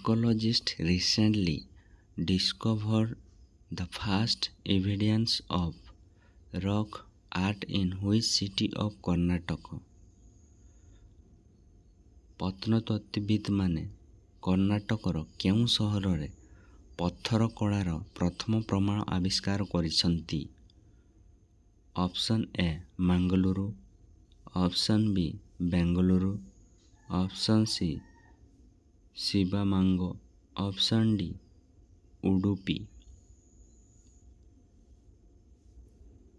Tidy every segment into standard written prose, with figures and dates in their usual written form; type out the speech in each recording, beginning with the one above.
Archaeologists recently discovered the first evidence of rock art in which city of Karnataka? ପ୍ରତ୍ନତତ୍ତ୍ୱବିତ୍ମାନେ କର୍ଣ୍ଣାଟକର କେଉଁ ସହରରେ ପଥର କଳାର ପ୍ରଥମ ପ୍ରମାଣ ଆବିଷ୍କାର କରିଛନ୍ତି? Option a Mangaluru, option b Bengaluru, option c Shivamogga, option d Udupi.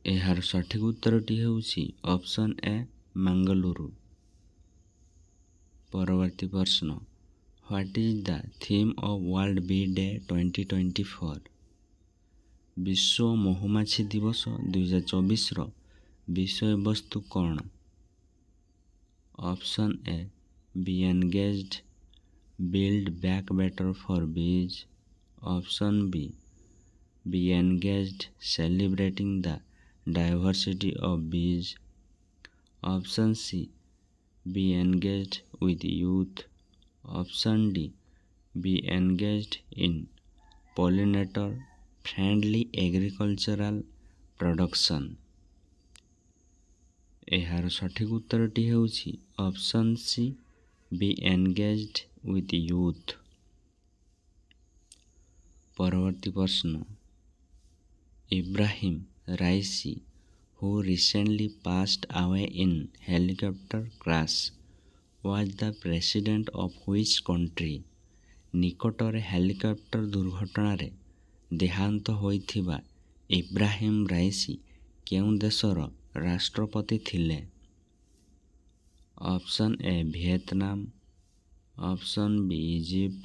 ଏହାର ସଠିକ ଉତ୍ତରଟି ହେଉଛି ଅପସନ୍ ଏ ମାଙ୍ଗାଲୁରୁ। ପରବର୍ତ୍ତୀ ପ୍ରଶ୍ନ, what is the theme of world bee day 2024? ବିଶ୍ୱ ମହୁମାଛି ଦିବସ 2024ର ବିଷୟବସ୍ତୁ କ'ଣ? Option a be engaged, build back better for bees, option b engaged, celebrating the diversity of bees, option c be engaged with youth, option D be engaged in pollinator friendly agricultural production। ଏହାର ସଠିକ ଉତ୍ତରଟି ହେଉଛି option c be engaged with youth। ପରବର୍ତ୍ତୀ ପ୍ରଶ୍ନ, Ibrahim ରାଇସି who recently passed away in helicopter crash was the president of which country? ନିକଟରେ helicopter ଦୁର୍ଘଟଣାରେ ଦେହାନ୍ତ ହୋଇଥିବା ଇବ୍ରାହିମ ରାଇସି କେଉଁ ଦେଶର ରାଷ୍ଟ୍ରପତି ଥିଲେ? Option A Vietnam, option B Egypt,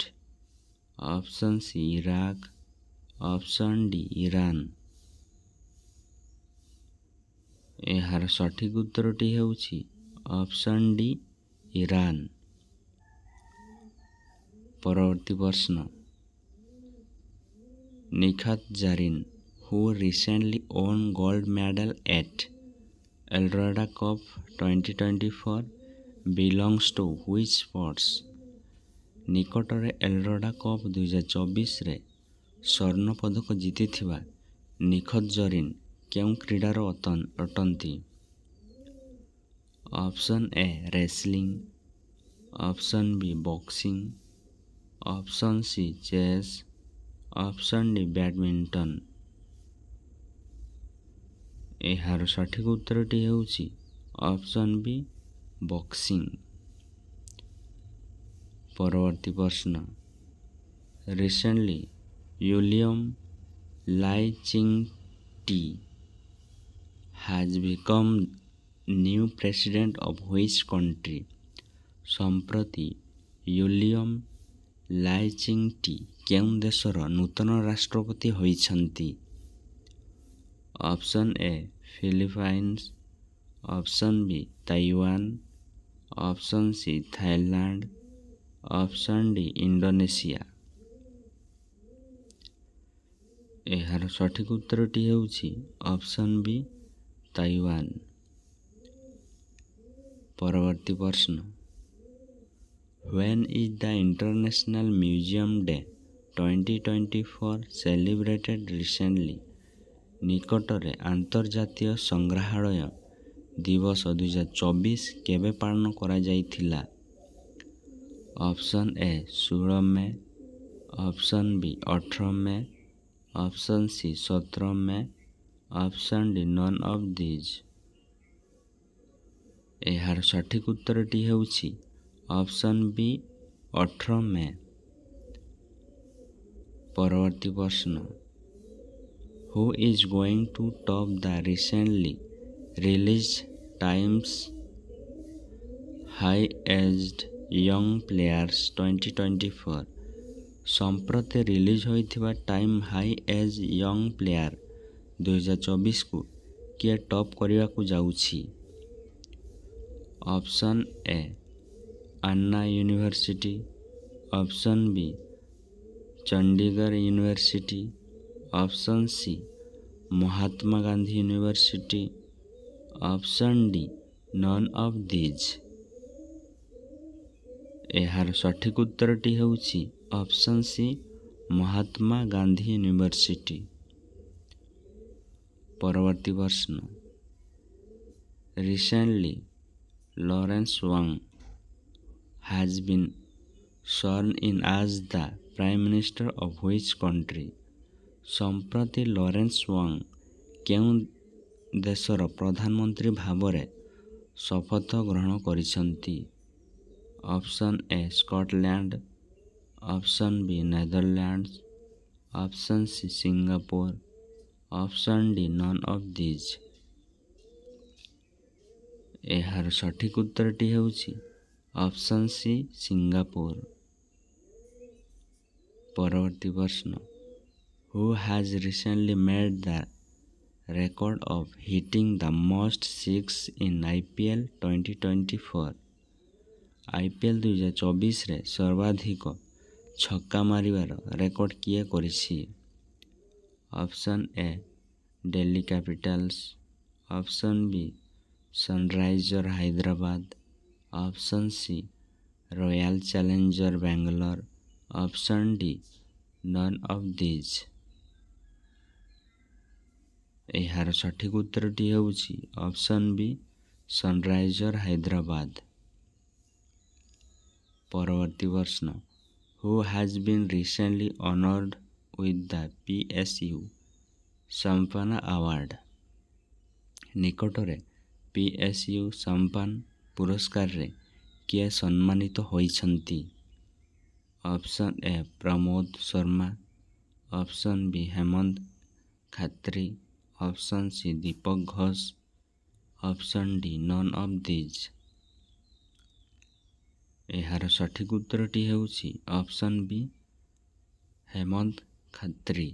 option C Iraq, option D Iran. ଏହାର ସଠିକ ଉତ୍ତରଟି ହେଉଛି ଅପସନ୍ ଡି ଇରାନ। ପରବର୍ତ୍ତୀ ପ୍ରଶ୍ନ, Nikhat ଜାରିନ who recently won gold medal at Eldorado Cup 2024 belongs to which sports? ନିକଟରେ ଏଲ୍ଡୋରାଡୋ କପ୍ 2024ରେ ସ୍ୱର୍ଣ୍ଣ ପଦକ ଜିତିଥିବା ନିଖତ ଜରିନ କେଉଁ କ୍ରୀଡ଼ାର ଅଟନ୍ତି? Option a wrestling, option b boxing, option c chess, option d badminton. ଏହାର ସଠିକ ଉତ୍ତରଟି ହେଉଛି ଅପସନ୍ ବି ବକ୍ସିଂ। ପରବର୍ତ୍ତୀ ପ୍ରଶ୍ନ, recently William Lai Ching te has become new president of which country? ସମ୍ପ୍ରତି ୱିଲିୟମ ଲାଇଚିଙ୍ଗଟି କେଉଁ ଦେଶର ନୂତନ ରାଷ୍ଟ୍ରପତି ହୋଇଛନ୍ତି? Option a Philippines, option b Taiwan, option c Thailand, option d Indonesia. ଏହାର ସଠିକ ଉତ୍ତରଟି ହେଉଛି ଅପସନ୍ ବି ତାଇୱାନ। ପରବର୍ତ୍ତୀ ପ୍ରଶ୍ନ, when is the International Museum Day 2024 celebrated recently? ନିକଟରେ ଆନ୍ତର୍ଜାତୀୟ ସଂଗ୍ରହାଳୟ ଦିବସ 2024 କେବେ ପାଳନ କରାଯାଇଥିଲା? Option A 16 May, option B 18 May, option C 17 May, option d none of these. ଏହାର ସଠିକ ଉତ୍ତରଟି ହେଉଛି ଅପସନ୍ ବି 18 ମେ। ପରବର୍ତ୍ତୀ ପ୍ରଶ୍ନ, who is going to top the recently released Times Highest Young Players 2024? ସମ୍ପ୍ରତି ରିଲିଜ୍ ହୋଇଥିବା time high age young player 2024କୁ କିଏ ଟପ୍ କରିବାକୁ ଯାଉଛି? Option a Anna university, option b Chandigarh university, option c Mahatma Gandhi university, option d none of these. ଏହାର ସଠିକ ଉତ୍ତରଟି ହେଉଛି option c Mahatma Gandhi university. परवर्ती प्रश्न, recently Lawrence Wong has been sworn in as the Prime Minister of which country? ସମ୍ପ୍ରତି Lawrence Wang କେଉଁ ଦେଶର ପ୍ରଧାନମନ୍ତ୍ରୀ ଭାବରେ ଶପଥ ଗ୍ରହଣ କରିଛନ୍ତି? Option a Scotland, option b Netherlands, option c Singapore, option d none of these. ଏହାର ସଠିକ୍ ଉତ୍ତରଟି ହେଉଛି ଅପସନ୍ ସି ସିଙ୍ଗାପୁର। ପରବର୍ତ୍ତୀ ପ୍ରଶ୍ନ, who has recently made the record of hitting the most six in IPL 2024? IPL 2024ରେ ସର୍ବାଧିକ ଛକା ମାରିବାର ରେକର୍ଡ କିଏ କରିଛି? Option a Delhi Capitals, option b Sunriser Hyderabad, option c Royal Challenger Bangalore, option d none of these. ଏହାର ସଠିକ୍ ଉତ୍ତରଟି ହେଉଛି ଅପସନ୍ ବି ସନରାଇଜର ହାଇଦ୍ରାବାଦ। ପରବର୍ତ୍ତୀ ପ୍ରଶ୍ନ, who has been recently honoured with the PSU ସମ୍ପାନା ଆୱାର୍ଡ? ନିକଟରେ PSU ସମ୍ପାନ ପୁରସ୍କାରରେ କିଏ ସମ୍ମାନିତ ହୋଇଛନ୍ତି? Option a Pramod Sharma, option b Hemant Khatri, option c Deepak Ghosh, option d none of these. ଏହାର ସଠିକ୍ ଉତ୍ତରଟି ହେଉଛି ଅପସନ୍ ବି ହେମନ୍ତ ଖାତ୍ରୀ।